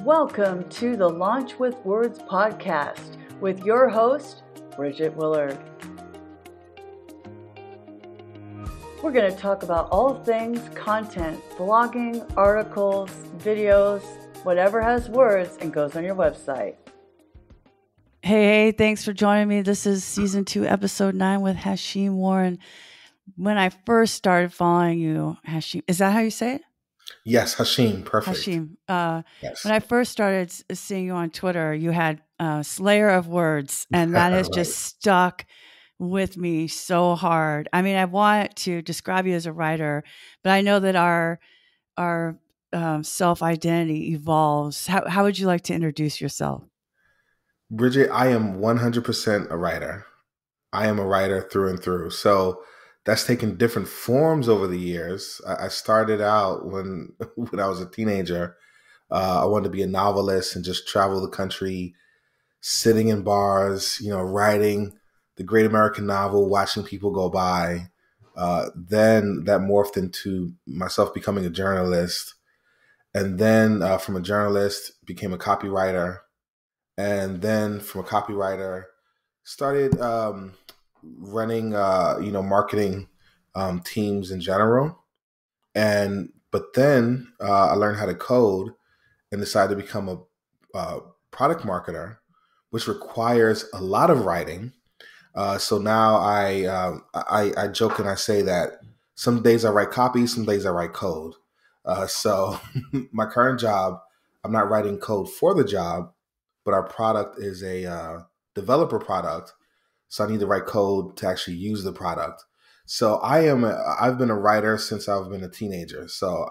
Welcome to the Launch with Words podcast with your host, Bridget Willard. We're going to talk about all things content, blogging, articles, videos, whatever has words and goes on your website. Hey, thanks for joining me. This is season 2, episode 9 with Hashim Warren. When I first started following you, Hashim, is that how you say it? Yes, Hashim, perfect. Hashim. Yes. When I first started seeing you on Twitter, you had Slayer of Words, and that has just stuck with me so hard. I mean, I want to describe you as a writer, but I know that our self-identity evolves. How would you like to introduce yourself? Bridget, I am 100% a writer. I am a writer through and through. So that's taken different forms over the years. I started out when I was a teenager. I wanted to be a novelist and just travel the country, sitting in bars, writing the great American novel, watching people go by. Then that morphed into myself becoming a journalist. And then from a journalist, became a copywriter. And then from a copywriter, started running, marketing teams in general. But then I learned how to code and decided to become a product marketer, which requires a lot of writing. So now I joke and I say that some days I write copy, some days I write code. So my current job, I'm not writing code for the job, but our product is a developer product. So I need to write code to actually use the product. So I've been a writer since I've been a teenager. So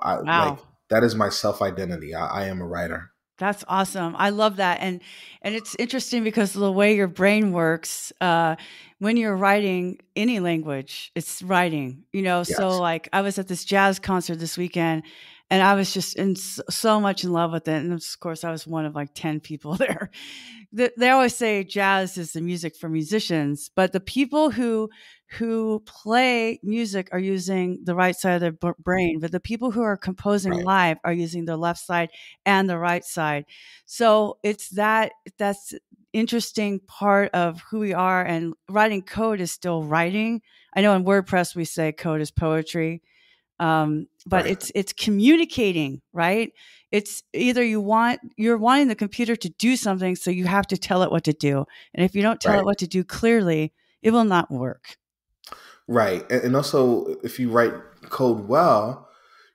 that is my self-identity. I am a writer. That's awesome. I love that. And it's interesting because of the way your brain works, when you're writing any language, it's writing, Yes. So like I was at this jazz concert this weekend and I was just so much in love with it. And of course I was one of like 10 people there. They always say jazz is the music for musicians, but the people who play music are using the right side of their brain, but the people who are composing live are using the left side and the right side. So it's that's interesting part of who we are, and writing code is still writing. I know in WordPress we say code is poetry. But it's communicating, right? It's either you're wanting the computer to do something, so you have to tell it what to do. And if you don't tell it what to do clearly, it will not work. Right. And also, if you write code well,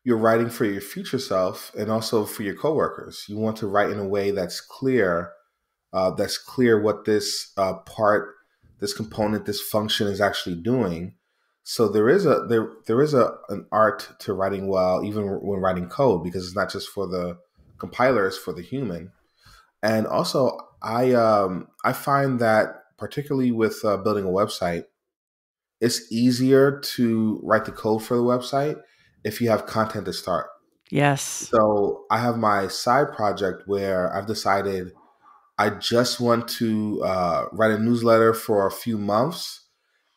you're writing for your future self and also for your coworkers. You want to write in a way that's clear what this part, this component, this function is actually doing. So there is an art to writing well, even when writing code, because it's not just for the compiler, it's for the human. And also, I find that particularly with building a website, it's easier to write the code for the website if you have content to start. Yes. So I have my side project where I've decided I just want to write a newsletter for a few months.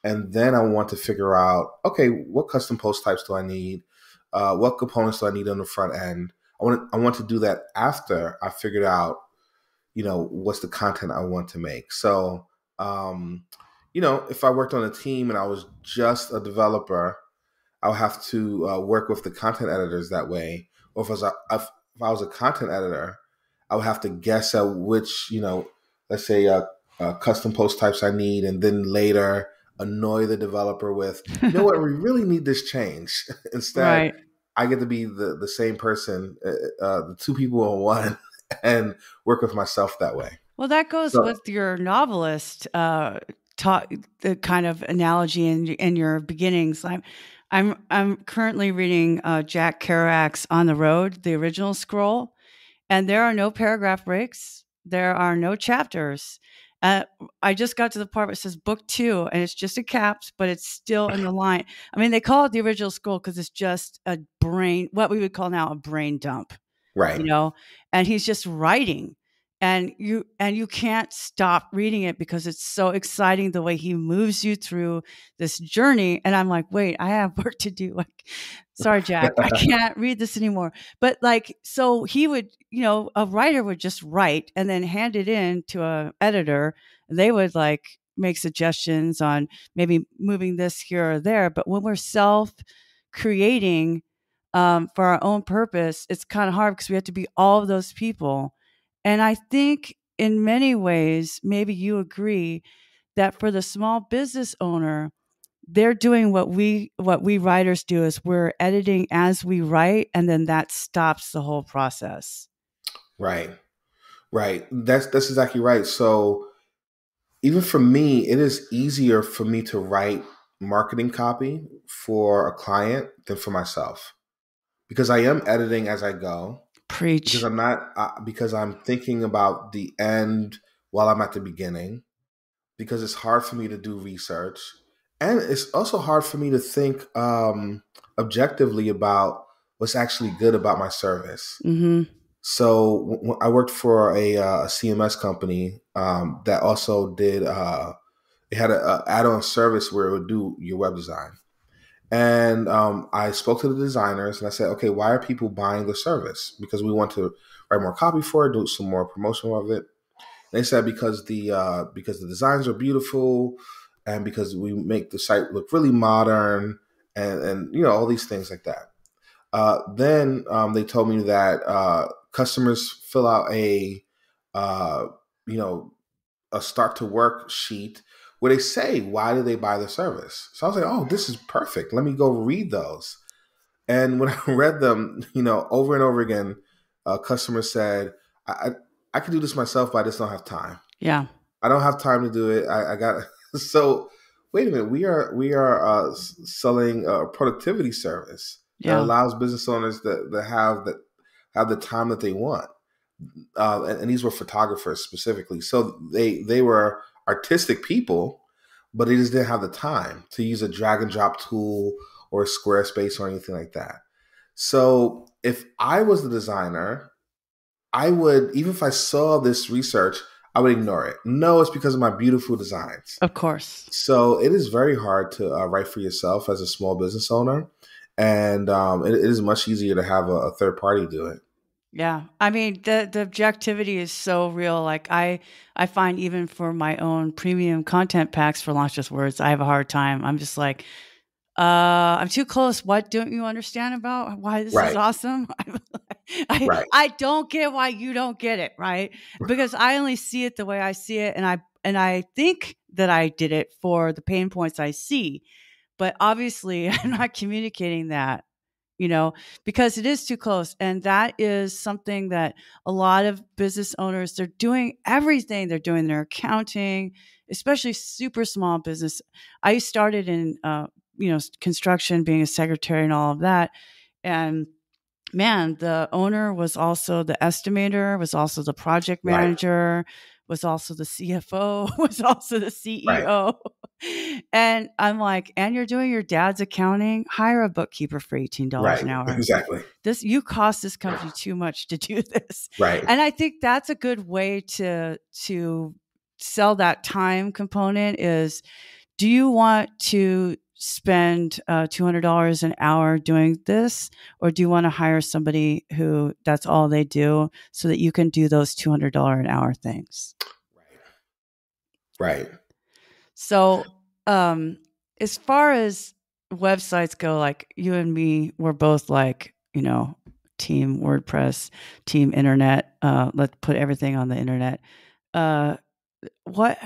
And then I want to figure out, okay, what custom post types do I need? What components do I need on the front end? I want to do that after I figured out, what's the content I want to make. So, if I worked on a team and I was just a developer, I would have to work with the content editors that way. Or if I was a content editor, I would have to guess at which, let's say custom post types I need, and then later annoy the developer with, what, we really need this change. Instead, I get to be the same person, the two people in one, and work with myself that way. Well, that goes with your novelist the kind of analogy in your beginnings. I'm currently reading Jack Kerouac's On the Road, the original scroll, and there are no paragraph breaks. There are no chapters. I just got to the part where it says book 2, and it's just a caps, but it's still in the line. I mean, they call it the original scroll because it's just what we would call now a brain dump. Right. And he's just writing. and you can't stop reading it because it's so exciting the way he moves you through this journey. And I'm like, wait, I have work to do. Like, sorry, Jack, I can't read this anymore. But like, so he would, a writer would just write and then hand it in to a editor, and they would like make suggestions on maybe moving this here or there. But when we're self creating, for our own purpose, it's kind of hard because we have to be all of those people. And I think in many ways, maybe you agree that for the small business owner, they're doing what we writers do, is we're editing as we write, and then that stops the whole process. Right. Right. That's exactly right. So even for me, it is easier for me to write marketing copy for a client than for myself, because I am editing as I go. Because Preach. I'm not because I'm thinking about the end while I'm at the beginning, because it's hard for me to do research, and it's also hard for me to think objectively about what's actually good about my service. Mm-hmm. So I worked for a CMS company that also did. It had an add-on service where it would do your web design. And I spoke to the designers and I said, okay, why are people buying the service? Because we want to write more copy for it, do some more promotion of it. And they said because the designs are beautiful, and because we make the site look really modern, and all these things like that. Then they told me that customers fill out uh, you know a start to work sheet where they say why did they buy the service. So I was like, oh, this is perfect. Let me go read those. And when I read them, over and over again, customers said, I I could do this myself, but I just don't have time. Yeah. I don't have time to do it. I got so. Wait a minute. We are selling a productivity service that Yeah. allows business owners that have the time that they want. And these were photographers specifically. So they were artistic people, but they just didn't have the time to use a drag and drop tool or Squarespace or anything like that. So if I was the designer, I would, even if I saw this research, I would ignore it. No, it's because of my beautiful designs. Of course. So it is very hard to write for yourself as a small business owner. And it is much easier to have a third party do it. Yeah. I mean, the objectivity is so real. Like I find even for my own premium content packs for Launch Just Words, I have a hard time. I'm just like, I'm too close. What don't you understand about why this is Right, awesome? I right, I don't get why you don't get it, right? Because I only see it the way I see it, and I think that I did it for the pain points I see. But obviously, I'm not communicating that, you know, because it is too close. And that is something that a lot of business owners, they're doing everything. They're doing their accounting, especially super small business. I started in, construction, being a secretary and all of that. And man, the owner was also the estimator, was also the project right, manager, was also the CFO, was also the right, CEO. And I'm like, and you're doing your dad's accounting? Hire a bookkeeper for $18 right. an hour. Exactly. You cost this company too much to do this. Right, And I think that's a good way to sell that time component is, do you want to spend $200 an hour doing this, or do you want to hire somebody who that's all they do so that you can do those $200 an hour things? right, So, as far as websites go, like you and me, we're both like, team WordPress, team internet. Let's put everything on the internet. Uh, what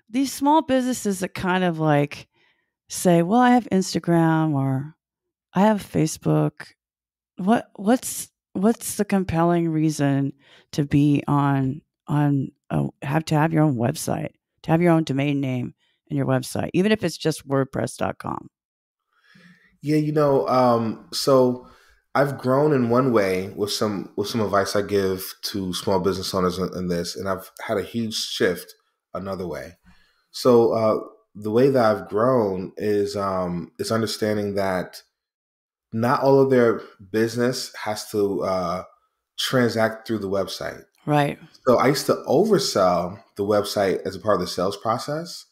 these small businesses that kind of like say, well, I have Instagram or I have Facebook. What's the compelling reason to be have to have your own website, to have your own domain name and your website, even if it's just WordPress.com? yeah. So I've grown in one way with some advice I give to small business owners in this, and I've had a huge shift another way. So the way that I've grown is understanding that not all of their business has to transact through the website. Right. So I used to oversell the website as a part of the sales process.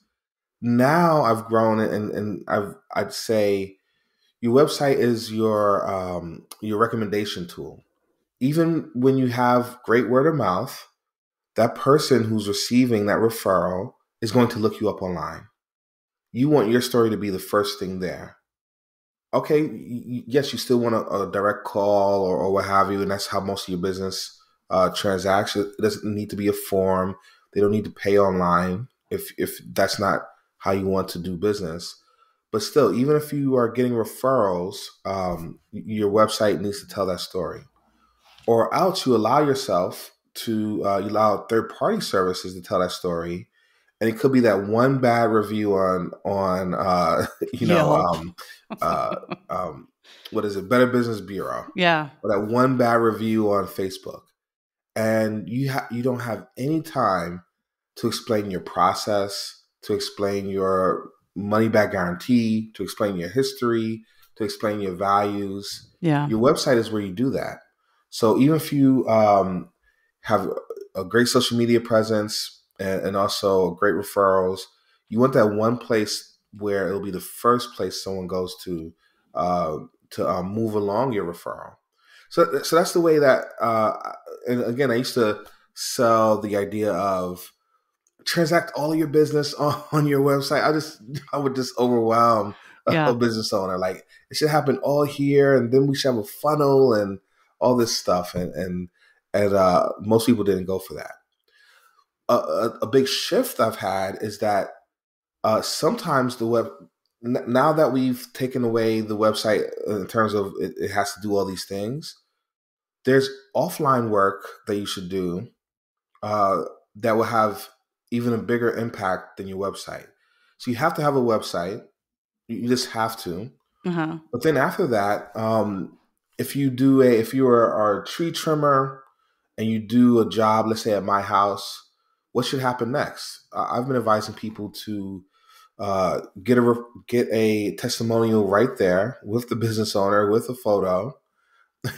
Now I've grown and I'd say your website is your recommendation tool. Even when you have great word of mouth, that person who's receiving that referral is going to look you up online. You want your story to be the first thing there. Okay, yes, you still want a direct call or what have you, and that's how most of your business transacts. It doesn't need to be a form. They don't need to pay online if that's not how you want to do business. But still, even if you are getting referrals, your website needs to tell that story. Or else you allow yourself to you allow third party services to tell that story, and it could be that one bad review on you know Yelp. uh, um, what is it, Better Business Bureau, Yeah. or that one bad review on Facebook, and you don't have any time to explain your process, to explain your money back guarantee, to explain your history, to explain your values. Yeah. Your website is where you do that. So even if you have a great social media presence and also great referrals, you want that one place where it'll be the first place someone goes to move along your referral. So that's the way that. And again, I used to sell the idea of transact all of your business on your website. I would just overwhelm a Yeah. business owner. Like, it should happen all here, and then we should have a funnel and all this stuff. And most people didn't go for that. A big shift I've had is that sometimes the web. Now that we've taken away the website in terms of it has to do all these things, there's offline work that you should do uh, that will have even a bigger impact than your website. So you have to have a website. You just have to. Uh-huh. But then after that, if you are a tree trimmer and you do a job, let's say at my house, what should happen next? I've been advising people to get a testimonial right there with the business owner with a photo,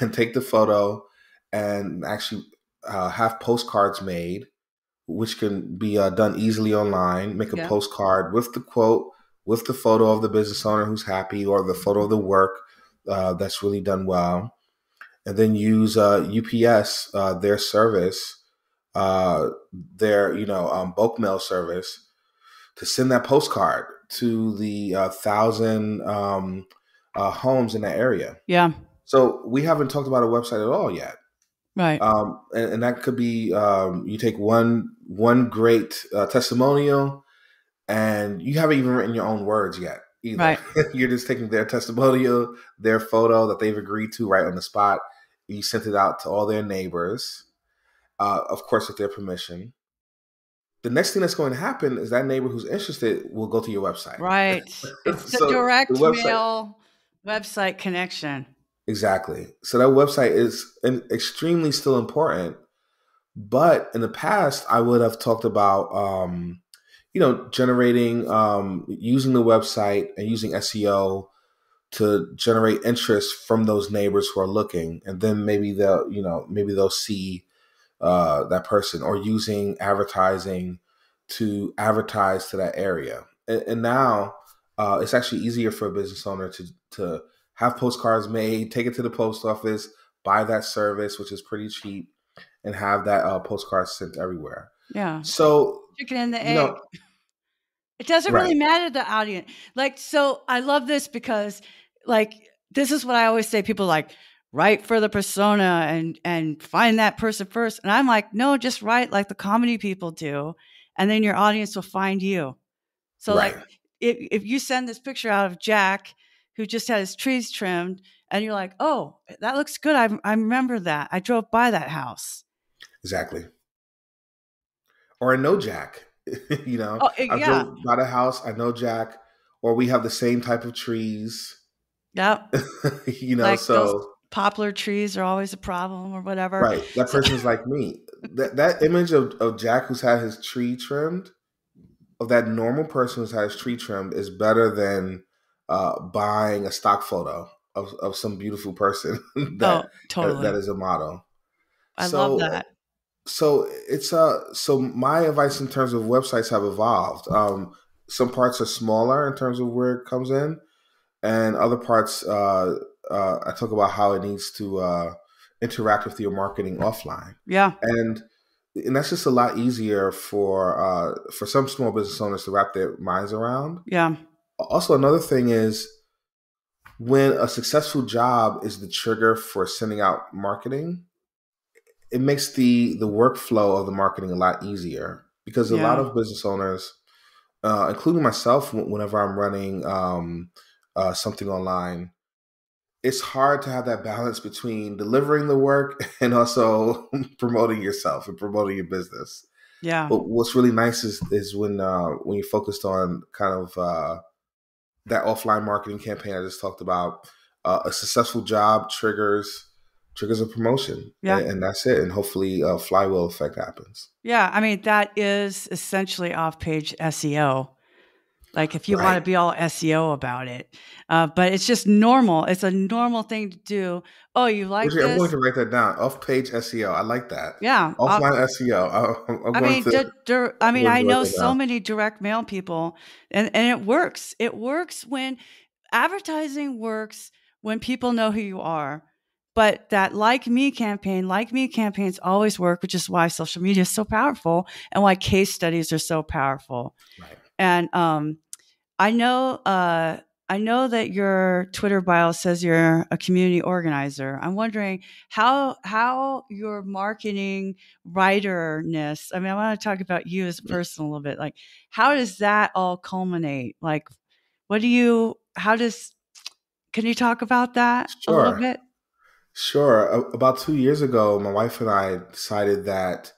and take the photo and actually have postcards made, which can be done easily online. Make a Yeah. postcard with the quote, with the photo of the business owner who's happy, or the photo of the work that's really done well, and then use UPS, their service, their bulk mail service, to send that postcard to the 1,000 homes in that area. Yeah. So we haven't talked about a website at all yet. Right. And that could be you take one great testimonial, and you haven't even written your own words yet either. Right. You're just taking their testimonial, their photo that they've agreed to right on the spot. You sent it out to all their neighbors, of course, with their permission. The next thing that's going to happen is that neighbor who's interested will go to your website. Right. It's the So the direct website, mail website connection. exactly. So that website is extremely still important. But in the past, I would have talked about, generating, using the website and using SEO to generate interest from those neighbors who are looking, and then maybe they'll see that person, or using advertising to advertise to that area. And now it's actually easier for a business owner to have postcards made, take it to the post office, buy that service, which is pretty cheap, and have that postcard sent everywhere. Yeah. So, Chicken and the you egg. know, It doesn't right, really matter the audience. Like, so I love this because, like, this is what I always say. People like, write for the persona and find that person first. And I'm like, no, just write like the comedy people do, and then your audience will find you. So like, right, if you send this picture out of Jack who just had his trees trimmed, and you're like, oh, that looks good. I remember that. I drove by that house. exactly. Or I know Jack. Oh, I yeah. drove by the house. I know Jack, or we have the same type of trees. Yep. Like those So poplar trees are always a problem or whatever. right, that So person's like me. That image of Jack who's had his tree trimmed, of that normal person who's had his tree trimmed, is better than buying a stock photo of some beautiful person that oh, that totally. is a model. I love So that. So it's so my advice in terms of websites have evolved. Some parts are smaller in terms of where it comes in, and other parts I talk about how it needs to interact with your marketing offline, Yeah. and and that's just a lot easier for some small business owners to wrap their minds around. Yeah. Also, another thing is when a successful job is the trigger for sending out marketing, it makes the workflow of the marketing a lot easier because a lot Yeah. of business owners, including myself, whenever I'm running something online, it's hard to have that balance between delivering the work and also promoting yourself and promoting your business. Yeah. But what's really nice is when you're focused on kind of that offline marketing campaign I just talked about. A successful job triggers a promotion, Yeah. and that's it. And hopefully, a flywheel effect happens. Yeah. I mean, that is essentially off page SEO. Like if you want to Right. be all SEO about it, but it's just normal. It's a normal thing to do. Oh, you like Bridget, I'm going this? to write that down. Off-page SEO. I like that. Yeah. Offline SEO. I'm I going mean, to I'm going I to write know that so down. many direct mail people, and it works. It works when advertising works when people know who you are. But that like me campaigns always work, which is why social media is so powerful and why case studies are so powerful. Right. And I know I know that your Twitter bio says you're a community organizer. I'm wondering how your marketing writerness. I mean, I want to talk about you as a person a little bit. Like, how does that all culminate? Like, what do you? How does? Can you talk about that a little Sure. bit? Sure. About 2 years ago, my wife and I decided that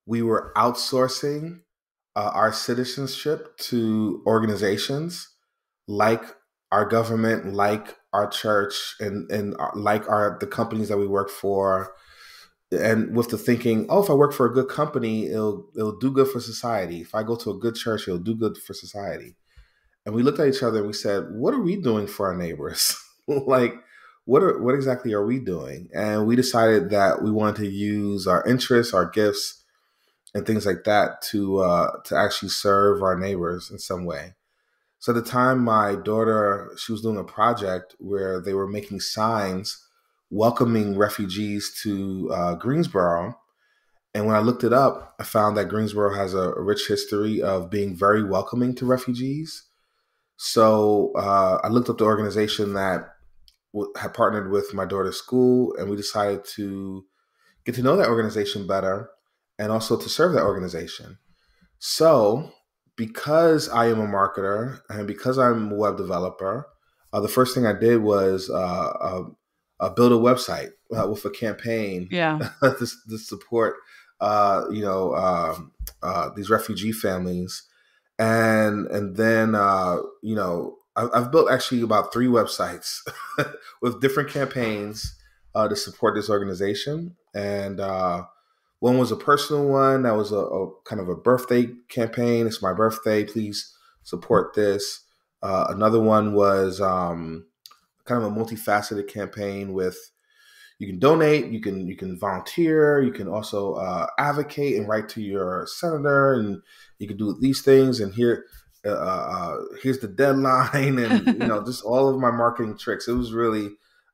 we were outsourcing our citizenship to organizations like our government, like our church, and like our the companies that we work for, and with the thinking, oh, if I work for a good company, it'll do good for society. If I go to a good church, it'll do good for society. And we looked at each other and we said, what are we doing for our neighbors? Like, what exactly are we doing? And we decided that we wanted to use our interests, our gifts, and things like that to actually serve our neighbors in some way. So at the time, my daughter, she was doing a project where they were making signs welcoming refugees to Greensboro. And when I looked it up, I found that Greensboro has a rich history of being very welcoming to refugees. So I looked up the organization that had partnered with my daughter's school, and we decided to get to know that organization better and also to serve that organization. So, because I am a marketer and because I'm a web developer, the first thing I did was build a website with a campaign Yeah. to support, these refugee families, and then I've built actually about 3 websites with different campaigns to support this organization, and one was a personal one that was a kind of a birthday campaign. It's my birthday, please support this. Another one was kind of a multifaceted campaign with you can donate, you can volunteer, you can also advocate and write to your senator, and you can do these things. And here's the deadline, and just all of my marketing tricks. It was really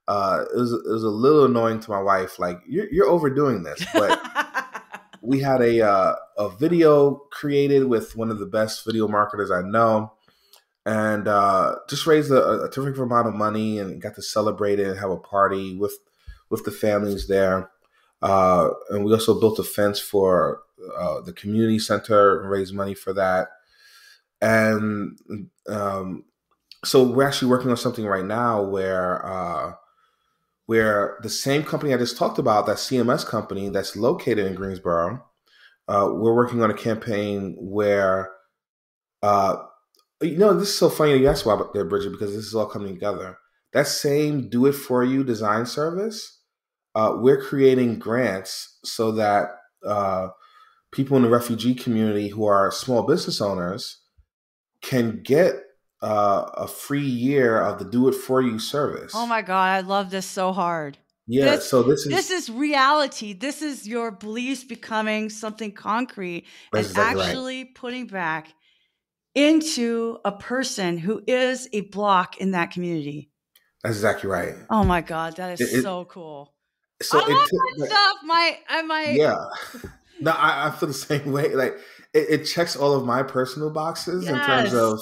it was a little annoying to my wife. Like you're overdoing this, but we had a video created with one of the best video marketers I know, and just raised a terrific amount of money, and got to celebrate it and have a party with the families there. And we also built a fence for the community center and raised money for that. And so we're actually working on something right now where the same company I just talked about, that CMS company that's located in Greensboro, we're working on a campaign where uh, this is so funny that you asked about that, Bridget, because this is all coming together. That same do it for you design service, we're creating grants so that people in the refugee community who are small business owners can get a free year of the do it for you Oh service. my god, I love this so hard. Yeah. This So this this is is reality. This is your beliefs becoming something concrete that's and exactly right. actually putting back into a person who is a block in that community. That's exactly right. Oh my god, that is It so cool. I so it love took that like stuff. My yeah. No, I feel the same way. Like it checks all of my personal boxes in terms yes. of.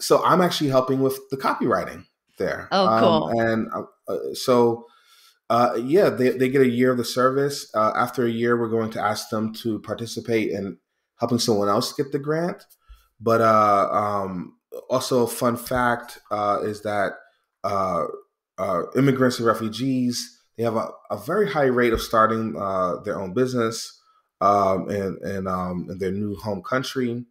So I'm actually helping with the copywriting there, Oh, cool. yeah, they get a year of the service. After a year, we're going to ask them to participate in helping someone else get the grant. But also, a fun fact is that uh, immigrants and refugees, they have a very high rate of starting their own business in their new home country.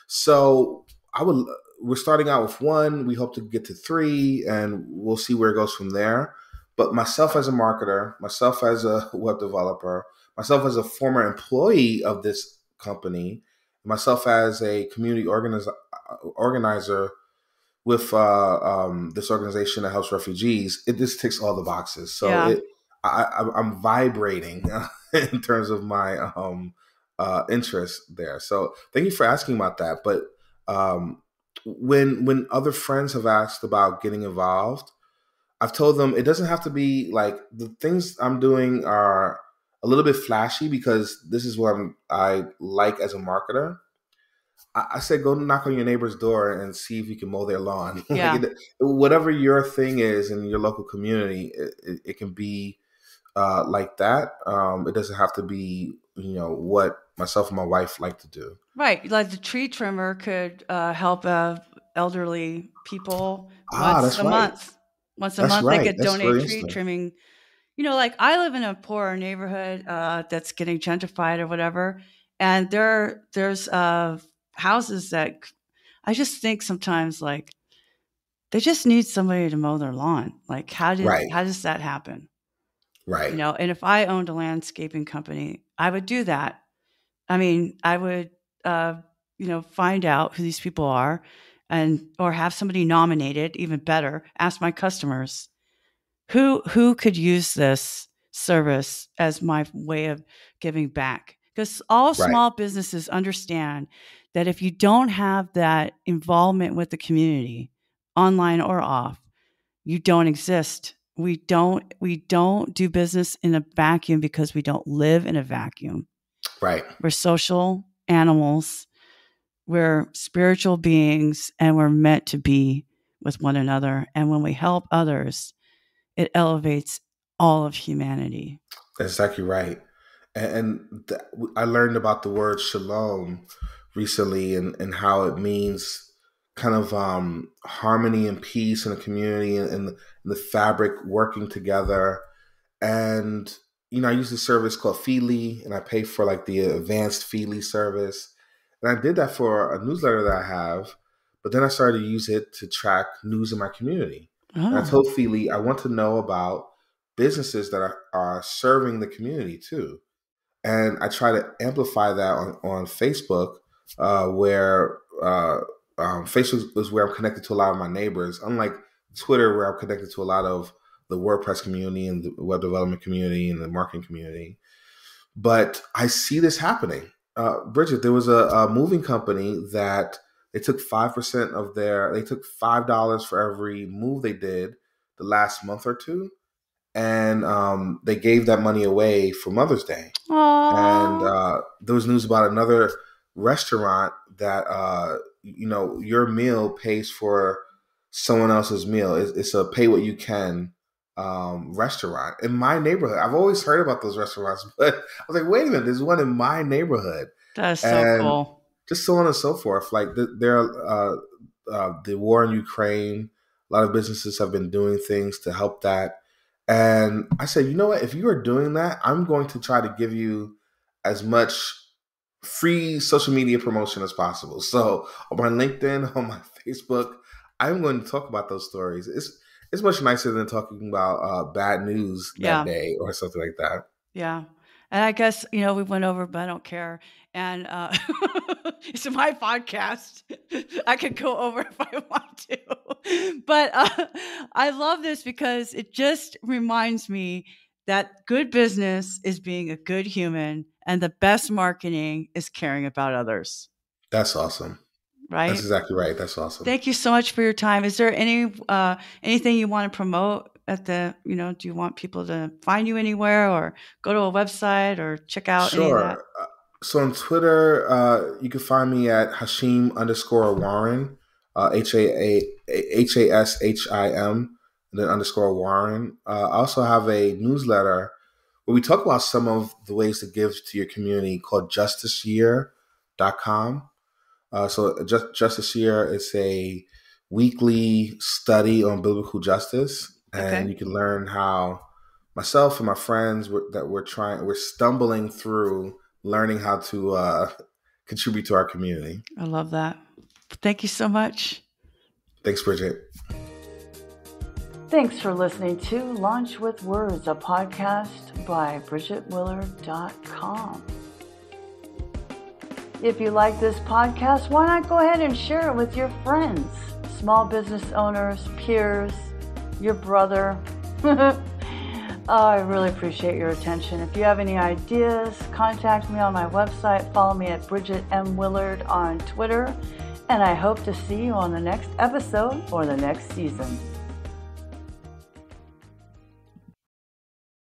So I would we're starting out with one. We hope to get to three, and we'll see where it goes from there. But myself as a marketer, myself as a web developer, myself as a former employee of this company, myself as a community organizer with this organization that helps refugees, it just ticks all the boxes. So Yeah. I'm vibrating in terms of my interest there. So thank you for asking about that. But um, when other friends have asked about getting involved, I've told them it doesn't have to be like the things I'm doing are a little bit flashy because this is what I like as a marketer. I said, go knock on your neighbor's door and see if you can mow their lawn. Yeah. Whatever your thing is in your local community, it can be like that. It doesn't have to be, what myself and my wife like to do. Right. Like the tree trimmer could help elderly people Ah, once that's a right. month. Once a That's month, they right. could That's donate very tree interesting. trimming. Like I live in a poor neighborhood that's getting gentrified or whatever, and there's houses that I just think sometimes like they just need somebody to mow their lawn. Like Right. how does that happen? Right. And if I owned a landscaping company, I would do that. I mean, I would, uh, find out who these people are, and or have somebody nominated. Even better, ask my customers who could use this service as my way of giving back. Because all Right. small businesses understand that if you don't have that involvement with the community, online or off, you don't exist. We don't do business in a vacuum because we don't live in a vacuum. Right. We're social animals, we're spiritual beings, and we're meant to be with one another. And when we help others, it elevates all of humanity. That's exactly right. And I learned about the word shalom recently and how it means kind of harmony and peace in a community and the fabric working together. And, I use a service called Feedly and I pay for like the advanced Feedly service. And I did that for a newsletter that I have, but then I started to use it to track news in my community. And I Oh, told Feedly, I want to know about businesses that are serving the community too. And I try to amplify that on Facebook, where Facebook is where I'm connected to a lot of my neighbors, unlike Twitter, where I'm connected to a lot of the WordPress community and the web development community and the marketing community. But I see this happening. Bridget, there was a moving company that they took 5% they took $5 for every move they did the last month or two, and they gave that money away for Mother's Day. And oh, there was news about another restaurant that your meal pays for someone else's meal. It's a pay what you can restaurant in my neighborhood. I've always heard about those restaurants, but I was like, wait a minute, there's one in my neighborhood, that is so and cool. just so on and so forth. Like the war in Ukraine, a lot of businesses have been doing things to help that. And I said, you know what? If you are doing that, I'm going to try to give you as much free social media promotion as possible. So on my LinkedIn, on my Facebook, I'm going to talk about those stories. It's much nicer than talking about bad news that Yeah, day or something like that. yeah. And I guess, we went over, but I don't care. And it's my podcast. I could go over if I want to. But I love this because it just reminds me that good business is being a good human, and the best marketing is caring about others. That's awesome. Right? That's exactly right. That's awesome. Thank you so much for your time. Is there anything you want to promote at the, do you want people to find you anywhere or go to a website or check out any of that? So on Twitter, you can find me at Hashim_Warren, HASHIM, and then _Warren. I also have a newsletter where we talk about some of the ways to give to your community called justiceyear.com. So Justice Year is a weekly study on biblical justice, and you can learn how myself and my friends we're stumbling through learning how to contribute to our community. I love that. Thank you so much. Thanks, Bridget. Thanks for listening to Launch with Words, a podcast by BridgetWillard.com. If you like this podcast, why not go ahead and share it with your friends, small business owners, peers, your brother. I really appreciate your attention. If you have any ideas, contact me on my website. Follow me at Bridget M. Willard on Twitter. And I hope to see you on the next episode or the next season.